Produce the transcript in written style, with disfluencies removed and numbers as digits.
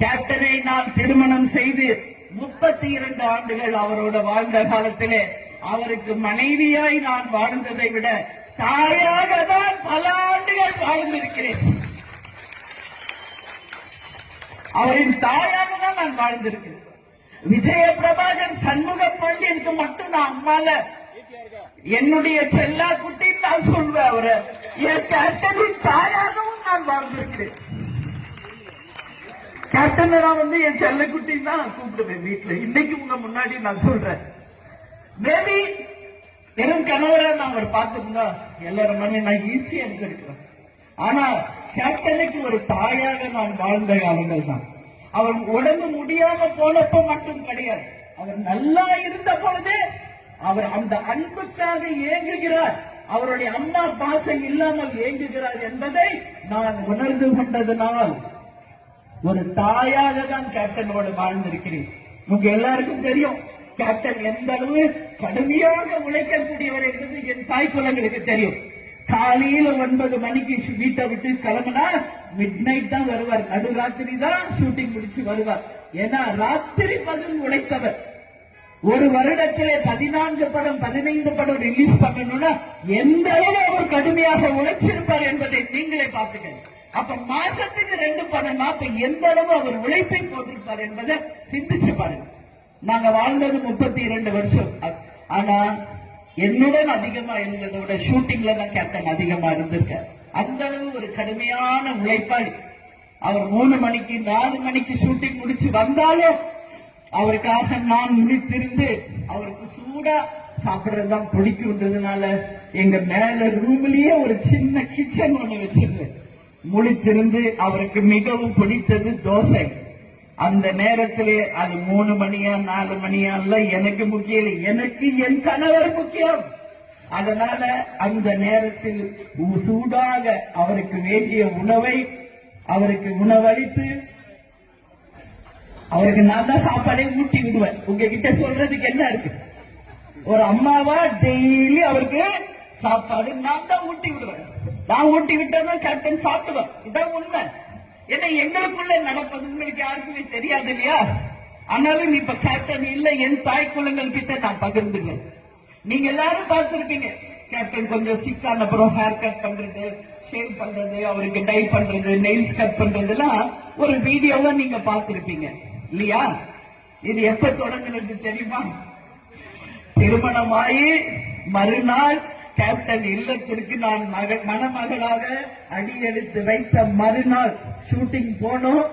கேப்டனை நான் திருமணம் செய்து 32 ஆண்டுகள் அவரோட வாழ்ந்த காலத்திலே அவருக்கு மனைவியாய் நான் வாழ்ந்ததை விட தாயாக தான் பல ஆண்டுகள் வாழ்ந்திருக்கிறேன். அவரின் தாயாக தான் நான் வாழ்ந்திருக்கிறேன். விஜய பிரபாகர் சண்முக பாண்டியனுக்கு மட்டும் நான் அம்மால என்னுடைய செல்லா குட்டின்னு நான் சொல்வேன். அவரை என் கேப்டனின் தாயாகவும் நான் வாழ்ந்திருக்கிறேன். கேப்டன் நான் என் செல்ல குட்டின்னு தான் நான் கூப்பிடுவேன் வீட்டுல. இன்னைக்கு உங்க முன்னாடி நான் சொல்றேன். மேபி வெறும் கணவரை நான் அவர் பார்த்திருந்தா எல்லாரும் மணி நான் ஈஸியா இருந்திருக்கிறேன். ஆனா கேப்டனுக்கு ஒரு தாயாக நான் வாழ்ந்த காலங்கள் தான். அவர் உடம்பு முடியாம போனப்ப மட்டும் கிடையாது, அவர் நல்லா இருந்த பொழுது அவர் அந்த அன்புக்காக ஏங்குகிறார், அவருடைய அம்மா பாசம் இல்லாமல் ஏங்குகிறார் என்பதை நான் உணர்ந்து கொண்டதனால் ஒரு தாயாக தான் கேப்டனோடு வாழ்ந்திருக்கிறேன். உங்க எல்லாருக்கும் தெரியும் கேப்டன் எந்த அளவு கடுமையாக உழைக்கக்கூடியவர் என்பது என் தாய் குலங்களுக்கு தெரியும். காலையில 9 மணிக்கு வீட்டை விட்டு கிளம்பினா மிட் நைட் தான் வருவார், நடுராத்திரி தான் ஷூட்டிங் முடிச்சு வருவார். ஏன்னா ராத்திரி பகல் உழைத்தவர். ஒரு வருடத்திலே 14 படம் 15 படம் ரிலீஸ் பண்ணணும்னா எந்த அளவு அவர் கடுமையாக உழைச்சிருப்பார் என்பதை நீங்களே பார்த்துக்கணும். அப்ப மாசத்துக்கு 2 படம், அப்ப எந்த அளவு அவர் உழைப்பை போட்டிருப்பார் என்பதை சிந்திச்சு பாருங்க. நாங்க வாழ்ந்தது 32 வருஷம். ஆனா என்னுடன் அதிகமா இருந்ததை விட ஷூட்டிங்ல தான் கேப்டன் அதிகமா இருந்திருக்க. அந்த அளவு ஒரு கடுமையான உழைப்பாளி. அவர் 3 மணிக்கு 4 மணிக்கு ஷூட்டிங் முடிச்சு வந்தாலும் அவருக்காக நான் முடித்திருந்து அவருக்கு சூடா சாப்பிடறதுதான் பிடிக்கும்ன்றதுனால எங்க மேல ரூம்லயே ஒரு சின்ன கிச்சன் ஒண்ணு வச்சிருந்தேன். முழித்திருந்து அவருக்கு மிகவும் பிடித்தது தோசை. அந்த நேரத்திலே அது 3 மணியா 4 மணியா இல்ல எனக்கு முக்கியம் இல்லை, எனக்கு என் கணவர் முக்கியம். அதனால அந்த நேரத்தில் சூடாக அவருக்கு வேண்டிய உணவை அவருக்கு உணவளித்து அவருக்கு நான் தான் சாப்பாடே ஊட்டி விடுவேன். உங்ககிட்ட சொல்றதுக்கு என்ன இருக்கு? ஒரு அம்மாவா டெய்லி அவருக்கு சாப்பாடு நான் தான் ஊட்டி விடுவேன். நான் ஊட்டி விட்டா கேப்டன் சாப்பிடுவேன். இதான் உண்மை. ஏன்னா எங்களுக்குள்ள நடப்பது உங்களுக்கு யாருக்குமே தெரியாது இல்லையா? ஆனாலும் இப்ப கேப்டன் இல்ல, என் தாய் குலங்கள் கிட்ட நான் பகிர்ந்துக்கிறேன். நீங்க எல்லாரும் பார்த்திருப்பீங்க கேப்டன் கொஞ்சம் சிக்கான அப்புறம் ஹேர் கட் பண்றது, ஷேவ் பண்றது, அவருக்கு டை பண்றது, நெயில்ஸ் கட் பண்றதுலாம் ஒரு வீடியோவா நீங்க பார்த்திருப்பீங்க இல்லையா? இது எப்ப தொடங்குனது தெரியுமா? திருமணமாயி மறுநாள் கேப்டன் இல்லத்திற்கு நான் மணமகளாக அடியெடுத்து வைத்த மறுநாள் ஷூட்டிங் போனோம்.